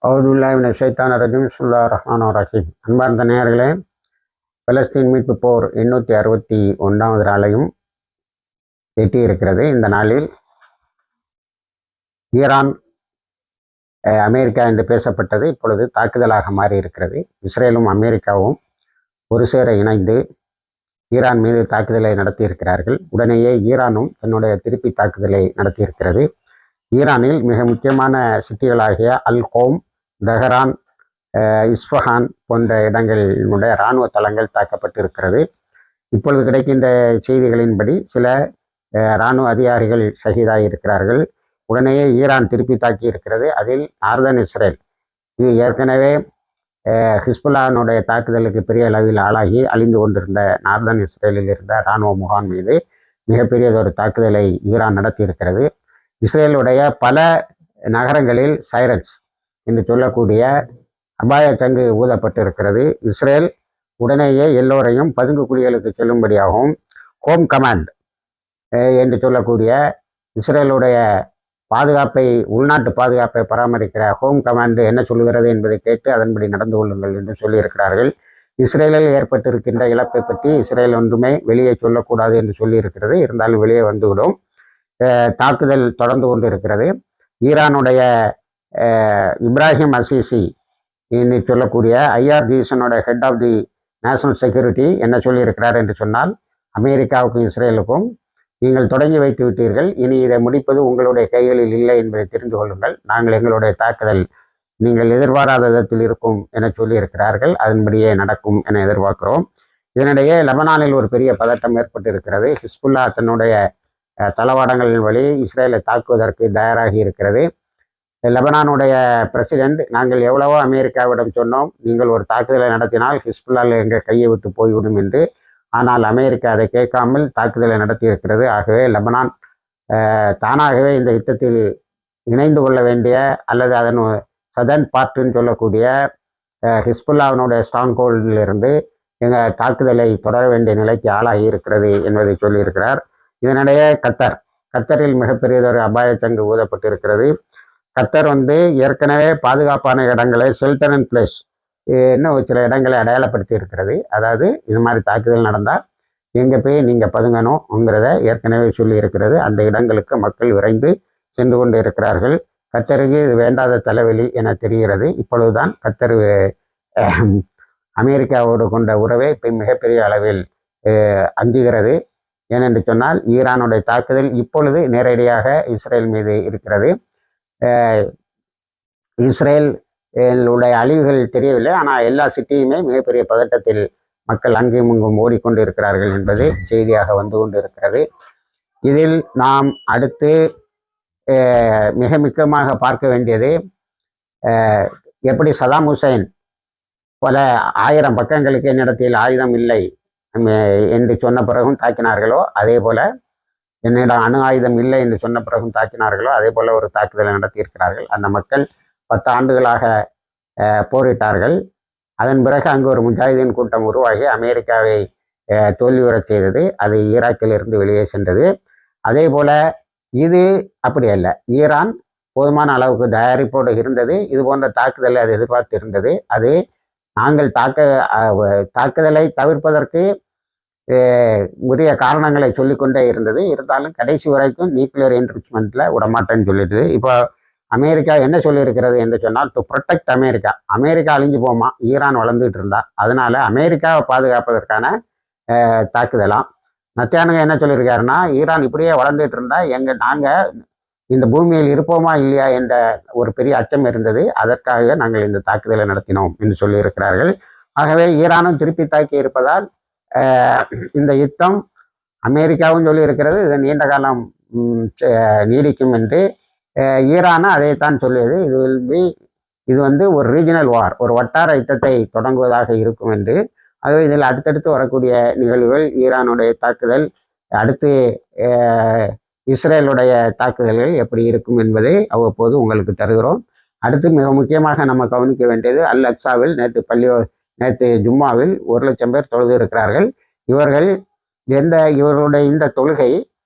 அவுதுல்லாஹி மினஷ் ஷைத்தானிர் ரஜீம். பிஸ்மில்லாஹிர் ரஹ்மானிர் ரஹீம். அன்பார்ந்த நேயர்களே, பலஸ்தீன் மீட்பு போர் 861வது நாளையும் எட்டியிருக்கிறது. இந்த நாளில் ஈரான் அமெரிக்கா என்று பேசப்பட்டது இப்பொழுது தாக்குதலாக மாறி இருக்கிறது. இஸ்ரேலும் அமெரிக்காவும் ஒரு சேர இணைந்து ஈரான் மீது தாக்குதலை நடத்தியிருக்கிறார்கள். உடனேயே ஈரானும் தன்னுடைய திருப்பி தாக்குதலை நடத்தியிருக்கிறது. ஈரானில் மிக முக்கியமான சிட்டிகளாகிய அல் கோம், தெஹரான், இஸ்ஃபஹான் போன்ற இடங்களினுடைய இராணுவ தளங்கள் தாக்கப்பட்டிருக்கிறது. இப்பொழுது கிடைக்கின்ற செய்திகளின்படி சில இராணுவ அதிகாரிகள் ஷஹீதாகி இருக்கிறார்கள். உடனேயே ஈரான் திருப்பி தாக்கி இருக்கிறது. அதில் நார்தன் இஸ்ரேல் இது ஏற்கனவே ஹிஸ்புல்லானுடைய தாக்குதலுக்கு பெரிய அளவில் ஆளாகி அழிந்து கொண்டிருந்த நார்தன் இஸ்ரேலில் இருந்த இராணுவ முகாம் மீது மிகப்பெரியதொரு தாக்குதலை ஈரான் நடத்தியிருக்கிறது. இஸ்ரேலுடைய பல நகரங்களில் சைரன்ஸ் என்று சொல்லக்கூடிய அபாய சங்கு ஊதப்பட்டிருக்கிறது. இஸ்ரேல் உடனேயே எல்லோரையும் பதுங்கு குழிகளுக்கு செல்லும்படியாகவும் ஹோம் கமாண்ட் என்று சொல்லக்கூடிய இஸ்ரேலுடைய பாதுகாப்பை, உள்நாட்டு பாதுகாப்பை பராமரிக்கிற ஹோம் கமாண்டு என்ன சொல்லுகிறது என்பதை கேட்டு அதன்படி நடந்து கொள்ளுங்கள் என்று சொல்லியிருக்கிறார்கள். இஸ்ரேலில் ஏற்பட்டிருக்கின்ற இழப்பை பற்றி இஸ்ரேல் ஒன்றுமே வெளியே சொல்லக்கூடாது என்று சொல்லியிருக்கிறது. இருந்தாலும் வெளியே வந்துவிடும். தாக்குதல் தொடர்ந்து கொண்டு இருக்கிறது. ஈரானுடைய இப்ராஹிம் அசிசி என்று சொல்லக்கூடிய ஐஆர்ஜிஎஸ்னுடைய head of the national security என்ன சொல்லியிருக்கிறார் என்று சொன்னால், அமெரிக்காவுக்கும் இஸ்ரேலுக்கும் நீங்கள் தொடங்கி வைத்து விட்டீர்கள், இனி இதை முடிப்பது உங்களுடைய கைகளில் இல்லை என்பதை தெரிந்து கொள்ளுங்கள். நாங்கள் எங்களுடைய தாக்குதல் நீங்கள் எதிர்பாராத விதத்தில் இருக்கும் என சொல்லியிருக்கிறார்கள். அதன்படியே நடக்கும் என எதிர்பார்க்கிறோம். இதனிடையே லெபனானில் ஒரு பெரிய பதட்டம் ஏற்பட்டிருக்கிறது. ஹிஸ்புல்லா தன்னுடைய தளவாடங்களின் வழி இஸ்ரேலை தாக்குவதற்கு தயாராகி இருக்கிறது. லெபனானுடைய பிரசிடென்ட், நாங்கள் எவ்வளவோ அமெரிக்காவிடம் சொன்னோம், நீங்கள் ஒரு தாக்குதலை நடத்தினால் ஹிஸ்புல்லாவில் எங்கள் கையை விட்டு போய்விடும் என்று. ஆனால் அமெரிக்கா அதை கேட்காமல் தாக்குதலை நடத்தியிருக்கிறது. ஆகவே லெபனான் தானாகவே இந்த யுத்தத்தில் இணைந்து கொள்ள வேண்டிய அல்லது அதன் சதர்ன் பார்ட்டுன்னு சொல்லக்கூடிய ஹிஸ்புல்லாவினுடைய ஸ்ட்ராங் ஹோல்டிலிருந்து எங்கள் தாக்குதலை தொடர வேண்டிய நிலைக்கு ஆளாகி இருக்கிறது என்பதை சொல்லியிருக்கிறார். இதனிடையே கத்தரில் மிகப்பெரியதொரு அபாய சங்கு ஊதப்பட்டிருக்கிறது. கத்தர் ஏற்கனவே பாதுகாப்பான இடங்களை ஷெல்டர் அண்ட் பிளேஸ் இன்னும் சில இடங்களை அடையாளப்படுத்தி இருக்கிறது. அதாவது இது மாதிரி தாக்குதல் நடந்தால் எங்கே போய் நீங்கள் பதுங்கணுங்கிறத ஏற்கனவே சொல்லி இருக்கிறது. அந்த இடங்களுக்கு மக்கள் விரைந்து சென்று கொண்டு இருக்கிறார்கள். கத்தருக்கு இது வேண்டாத தலைவலி என தெரிகிறது. இப்பொழுதுதான் கத்தர் அமெரிக்காவோடு கொண்ட உறவை இப்போ மிகப்பெரிய அளவில் அஞ்சுகிறது. ஏனென்று சொன்னால் ஈரானுடைய தாக்குதல் இப்பொழுது நேரடியாக இஸ்ரேல் மீது இருக்கிறது. இஸ்ரேலுடைய அழிவுகள் தெரியவில்லை, ஆனால் எல்லா சிட்டியுமே மிகப்பெரிய பதட்டத்தில் மக்கள் அங்கும் இங்கும் ஓடிக்கொண்டு இருக்கிறார்கள் என்பது செய்தியாக வந்து கொண்டு இருக்கிறது. இதில் நாம் அடுத்து மிக முக்கியமாக பார்க்க வேண்டியது, எப்படி சதாம் ஹுசைன் பல 1000 பக்கங்களுக்கு என்னிடத்தில் ஆயுதம் இல்லை என்று சொன்ன பிறகும் தாக்கினார்களோ, அதே போல என்னிடம் அணு ஆயுதம் இல்லை என்று சொன்ன பிறகும் தாக்கினார்களோ, அதே போல ஒரு தாக்குதலை நடத்தியிருக்கிறார்கள். அந்த மக்கள் 10 ஆண்டுகளாக போரிட்டார்கள். அதன் பிறகு அங்கு ஒரு முஜாஹிதீன் கூட்டம் உருவாகி அமெரிக்காவை தோல்வியுறச் செய்தது. அது ஈராக்கில் இருந்து வெளியே சென்றது. அதே போல இது அப்படி அல்ல. ஈரான் போதுமான அளவுக்கு தயாரிப்போடு இருந்தது. இது போன்ற தாக்குதலை அது எதிர்பார்த்து இருந்தது. அது நாங்கள் தாக்குதலை தவிர்ப்பதற்கு உரிய காரணங்களை சொல்லிக்கொண்டே இருந்தது. இருந்தாலும் கடைசி வரைக்கும் நியூக்ளியர் என்ரிச்மெண்ட்டில் விடமாட்டேன்னு சொல்லிடுது. இப்போ அமெரிக்கா என்ன சொல்லியிருக்கிறது என்று சொன்னால், டு ப்ரொடெக்ட் அமெரிக்கா அழிஞ்சு போமா ஈரான் வளர்ந்துட்டு இருந்தா, அதனால அமெரிக்காவை பாதுகாப்பதற்கான தாக்குதலாம். நத்தியானுங்க என்ன சொல்லியிருக்காருன்னா, ஈரான் இப்படியே வளர்ந்துட்டு இருந்தா நாங்கள் இந்த பூமியில் இருப்போமா இல்லையா என்ற ஒரு பெரிய அச்சம் இருந்தது. அதற்காக நாங்கள் இந்த தாக்குதலை நடத்தினோம் என்று சொல்லியிருக்கிறார்கள். ஆகவே ஈரானும் திருப்பி தாக்கி இருப்பதால் இந்த யுத்தம், அமெரிக்காவும் சொல்லியிருக்கிறது இது நீண்ட காலம் நீடிக்கும் என்று. ஈரானும் அதைத்தான் சொல்லியது. இது ஒரு ரீஜனல் வார், ஒரு வட்டார யுத்தத்தை தொடங்குவதாக இருக்கும் என்று. ஆகவே இதில் அடுத்தடுத்து வரக்கூடிய நிகழ்வுகள், ஈரானுடைய தாக்குதல், அடுத்து இஸ்ரேலுடைய தாக்குதல்கள் எப்படி இருக்கும் என்பதை அவ்வப்போது உங்களுக்கு தருகிறோம். அடுத்து மிக முக்கியமாக நம்ம கவனிக்க வேண்டியது, அல் அக்ஸாவில் நேற்று ஜும்மாவில் 1,00,000 பேர் தொழுது இருக்கிறார்கள். இவர்களுடைய இந்த தொழுகை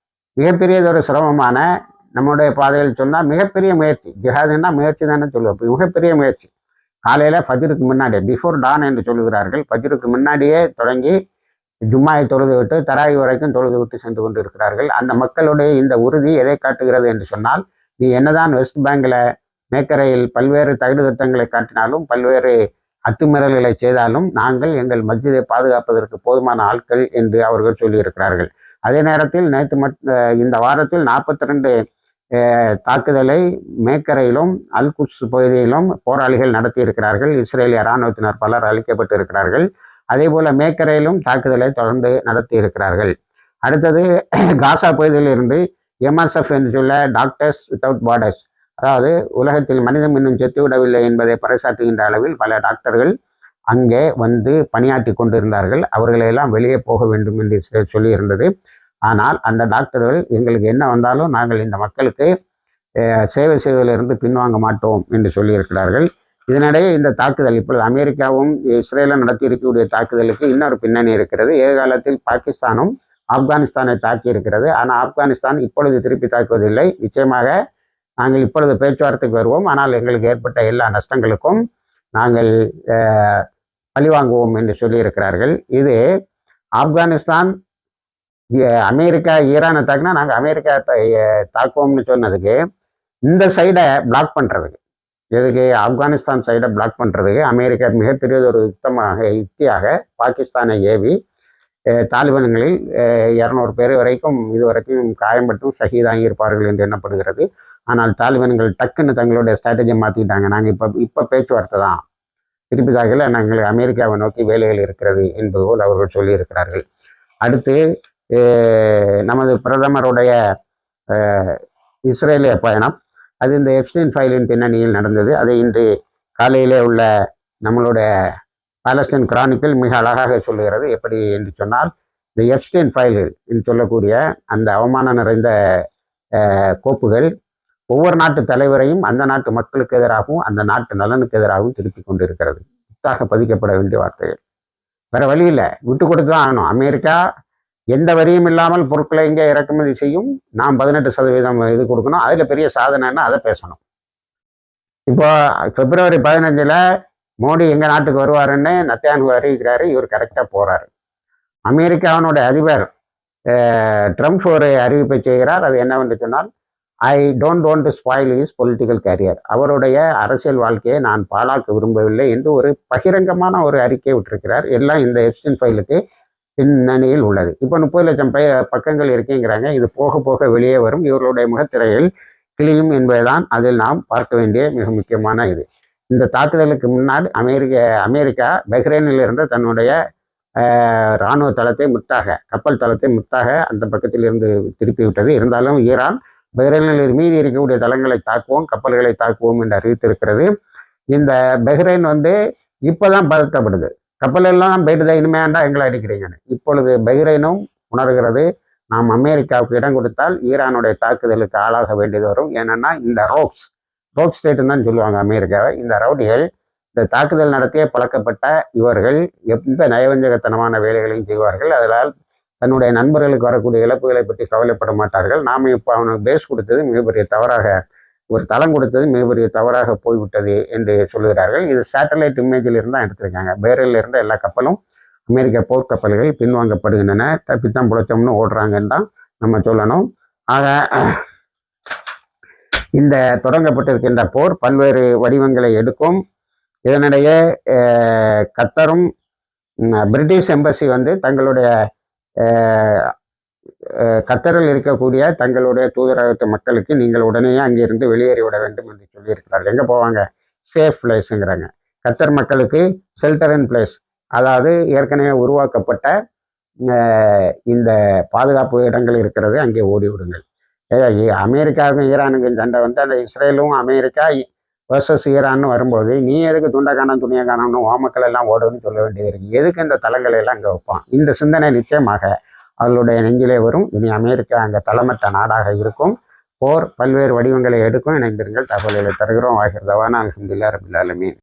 மிகப்பெரியதொரு சிரமமான நம்முடைய பாதையில் சொன்னால் மிகப்பெரிய முயற்சி. ஜிஹாதுன்னா முயற்சி தானே சொல்லுவோம். மிகப்பெரிய முயற்சி. காலையில் ஃபஜ்ருக்கு முன்னாடியே, பிஃபோர் டான் என்று சொல்லுகிறார்கள், ஃபஜ்ருக்கு முன்னாடியே தொடங்கி ஜும்மாயை தொழுது விட்டு தராவி வரைக்கும் தொழுது விட்டு சென்று கொண்டு இருக்கிறார்கள். அந்த மக்களுடைய இந்த உறுதி எதை காட்டுகிறது என்று சொன்னால், நீ என்னதான் வெஸ்ட் பேங்கில் மேக்கரையில் பல்வேறு தகுடு திட்டங்களை காட்டினாலும், பல்வேறு அத்துமீறல்களை செய்தாலும், நாங்கள் எங்கள் மஸ்ஜிதை பாதுகாப்பதற்கு போதுமான ஆட்கள் என்று அவர்கள் சொல்லியிருக்கிறார்கள். அதே நேரத்தில் இந்த வாரத்தில் 42 தாக்குதலை மேக்கரையிலும் அல்குட்ஸ் பகுதியிலும் போராளிகள் நடத்தியிருக்கிறார்கள். இஸ்ரேலிய இராணுவத்தினர் பலர் அழிக்கப்பட்டு இருக்கிறார்கள். அதே போல மேக்கரையிலும் தாக்குதலை தொடர்ந்து நடத்தி இருக்கிறார்கள். அடுத்தது காசா பகுதியிலிருந்து MSF என்று சொல்ல டாக்டர்ஸ் வித்தவுட் பார்டர்ஸ், அதாவது உலகத்தில் மனிதம் இன்னும் செத்துவிடவில்லை என்பதை பறைசாற்றுகின்ற அளவில் பல டாக்டர்கள் அங்கே வந்து பணியாற்றி கொண்டிருந்தார்கள். அவர்களையெல்லாம் வெளியே போக வேண்டும் என்று சொல்லியிருந்தது. ஆனால் அந்த டாக்டர்கள் எங்களுக்கு என்ன வந்தாலும் நாங்கள் இந்த மக்களுக்கு சேவை செய்வதிலிருந்து பின்வாங்க மாட்டோம் என்று சொல்லியிருக்கிறார்கள். இதனிடையே இந்த தாக்குதல் இப்பொழுது அமெரிக்காவும் இஸ்ரேலும் நடத்தி இருக்கக்கூடிய தாக்குதலுக்கு இன்னொரு பின்னணி இருக்கிறது. எதிர்காலத்தில் பாகிஸ்தானும் ஆப்கானிஸ்தானை தாக்கி இருக்கிறது. ஆனால் ஆப்கானிஸ்தான் இப்பொழுது திருப்பி தாக்குவதில்லை. நிச்சயமாக நாங்கள் இப்பொழுது பேச்சுவார்த்தைக்கு வருவோம், ஆனால் எங்களுக்கு ஏற்பட்ட எல்லா நஷ்டங்களுக்கும் நாங்கள் பழிவாங்குவோம் என்று சொல்லியிருக்கிறார்கள். இது ஆப்கானிஸ்தான் அமெரிக்கா ஈரானை தாக்குனா நாங்கள் அமெரிக்கா தாக்குவோம்னு சொன்னதுக்கு இந்த சைடை பிளாக் பண்ணுறதுக்கு, எதுக்கு ஆப்கானிஸ்தான் சைடை பிளாக் பண்ணுறதுக்கு அமெரிக்கா மிகப்பெரியது ஒரு யுக்தியாக பாகிஸ்தானை ஏவி தாலிபான்களில் 200 பேர் வரைக்கும் இதுவரைக்கும் காயம்பட்டும் ஷஹீதாகி இருப்பார்கள் என்று எண்ணப்படுகிறது. ஆனால் தாலிபான்கள் டக்குன்னு தங்களுடைய ஸ்ட்ராட்டஜியை மாற்றிக்கிட்டாங்க. நாங்கள் இப்போ பேச்சுவார்த்தை தான், திருப்பி தாக்கல நாங்கள் அமெரிக்காவை நோக்கி வேலைகள் இருக்கிறது என்பது போல் அவர்கள் சொல்லியிருக்கிறார்கள். அடுத்து நமது பிரதமருடைய இஸ்ரேலிய பயணம், அது இந்த எப்ஸ்டீன் ஃபைலின் பின்னணியில் நடந்தது. அதை இன்று காலையிலே உள்ள நம்மளுடைய பாலஸ்தீன் கிரானிக்கிள் மிக அழகாக சொல்லுகிறது. எப்படி என்று சொன்னால், இந்த எப்ஸ்டீன் ஃபைல்கள் என்று சொல்லக்கூடிய அந்த அவமானம் நிறைந்த கோப்புகள் ஒவ்வொரு நாட்டு தலைவரையும் அந்த நாட்டு மக்களுக்கு எதிராகவும் அந்த நாட்டு நலனுக்கு எதிராகவும் திருப்பி கொண்டு இருக்கிறது. புத்தாக பதிக்கப்பட வேண்டிய வார்த்தைகள். வேறு வழி இல்லை, விட்டு கொடுத்து தான் ஆகணும். அமெரிக்கா எந்த வரியும் இல்லாமல் பொருட்களை இங்கே இறக்குமதி செய்யும். நாம் 18% இது கொடுக்கணும். அதில் பெரிய சாதனைன்னா அதை பேசணும். இப்போ February 15 மோடி எங்கள் நாட்டுக்கு வருவாருன்னு நத்தியானுக்கு அறிவிக்கிறாரு. இவர் கரெக்டாக போகிறாரு. அமெரிக்காவினுடைய அதிபர் ட்ரம்ப் ஒரு அறிவிப்பை செய்கிறார். அது என்னவென்று சொன்னால், I don't want to spoil his political career, அவருடைய அரசியல் வாழ்க்கையை நான் பாழாக்க விரும்பவில்லை என்று ஒரு பகிரங்கமான ஒரு அறிக்கையை விட்டிருக்கிறார். எல்லாம் இந்த எப்ஸ்டீன் ஃபைலுக்கு பின்னணியில் உள்ளது. இப்போ 30 லட்சம் பக்கங்கள் இருக்குங்கிறாங்க. இது போக போக வெளியே வரும். இவர்களுடைய முகத்திரையில் கிளியும் என்பதுதான் அதில் நாம் பார்க்க வேண்டிய மிக முக்கியமான இது. இந்த தாக்குதலுக்கு முன்னாடி அமெரிக்கா பஹ்ரைனில் இருந்த தன்னுடைய இராணுவ தளத்தை கப்பல் தளத்தை அந்த பக்கத்தில் இருந்து திருப்பி விட்டது. இருந்தாலும் ஈரான் பஹ்ரைனில் மீதி இருக்கக்கூடிய தளங்களை தாக்குவோம், கப்பல்களை தாக்குவோம் என்று அறிவித்திருக்கிறது. இந்த பஹ்ரைன் இப்போதான் பதட்டப்படுது. கப்பல் எல்லாம் போயிட்டு தான் இனிமேண்டா எங்களை அடிக்கிறீங்கன்னு. இப்பொழுது பஹ்ரைனும் உணர்கிறது, நாம் அமெரிக்காவுக்கு இடம் கொடுத்தால் ஈரானுடைய தாக்குதலுக்கு ஆளாக வேண்டியது வரும். ஏன்னா இந்த ரோக் ஸ்டேட்டுன்னு தான் சொல்லுவாங்க அமெரிக்காவை. இந்த ரவுடிகள், இந்த தாக்குதல் நடத்திய பழக்கப்பட்ட இவர்கள் எந்த நயவஞ்சகத்தனமான வேலைகளையும் செய்வார்கள். அதனால் தன்னுடைய நண்பர்களுக்கு வரக்கூடிய இழப்புகளை பற்றி கவலைப்பட மாட்டார்கள். நாம் இப்போ அவனுக்கு பேஸ் கொடுத்தது மிகப்பெரிய தவறாக, ஒரு தளம் கொடுத்தது மிகப்பெரிய தவறாக போய்விட்டது என்று சொல்லுகிறார்கள். இது சேட்டலைட் இமேஜில் இருந்து தான் எடுத்திருக்காங்க. பஹ்ரைனில் இருந்த எல்லா கப்பலும் அமெரிக்க போர்க்கப்பல்கள் பின்வாங்கப்படுகின்றன. தப்பித்தான் புழைச்சோம்னு ஓடுறாங்கன்னு தான் நம்ம சொல்லணும். ஆக இந்த தொடங்கப்பட்டிருக்கின்ற போர் பல்வேறு வடிவங்களை எடுக்கும். இதனிடையே கத்தரும் பிரிட்டிஷ் எம்பசி தங்களுடைய கத்தரில் இருக்கக்கூடிய தங்களுடைய தூதரகத்து மக்களுக்கு நீங்கள் உடனேயே அங்கிருந்து வெளியேறிவிட வேண்டும் என்று சொல்லியிருக்கிறார்கள். எங்கே போவாங்க? சேஃப் பிளேஸுங்கிறாங்க. கத்தர் மக்களுக்கு ஷெல்டர் அண்ட் பிளேஸ், அதாவது ஏற்கனவே உருவாக்கப்பட்ட இந்த பாதுகாப்பு இடங்கள் இருக்கிறது, அங்கே ஓடி விடுங்கள். அமெரிக்காவுக்கும் ஈரானுக்கும் சண்டை அந்த இஸ்ரேலும் அமெரிக்கா வர்சஸ் ஈரான்னு வரும்போது, நீ எதுக்கு துண்டை காணோம் துணியை காணோம்னு மக்கள் எல்லாம் ஓடுன்னு சொல்ல வேண்டியது இருக்குது. எதுக்கு இந்த தளங்களை எல்லாம் அங்கே வைப்பான்? இந்த சிந்தனை நிச்சயமாக அவர்களுடைய நெஞ்சிலே வரும். இனி அமெரிக்கா அங்கே தலைமட்ட நாடாக இருக்கும். போர் பல்வேறு வடிவங்களை எடுக்கும். இணைந்திருங்கள். தகவல்களை தருகிறோம். ஆகிறதவான அல்ஹம்துலில்லாஹி ரப்பில் ஆலமீன்.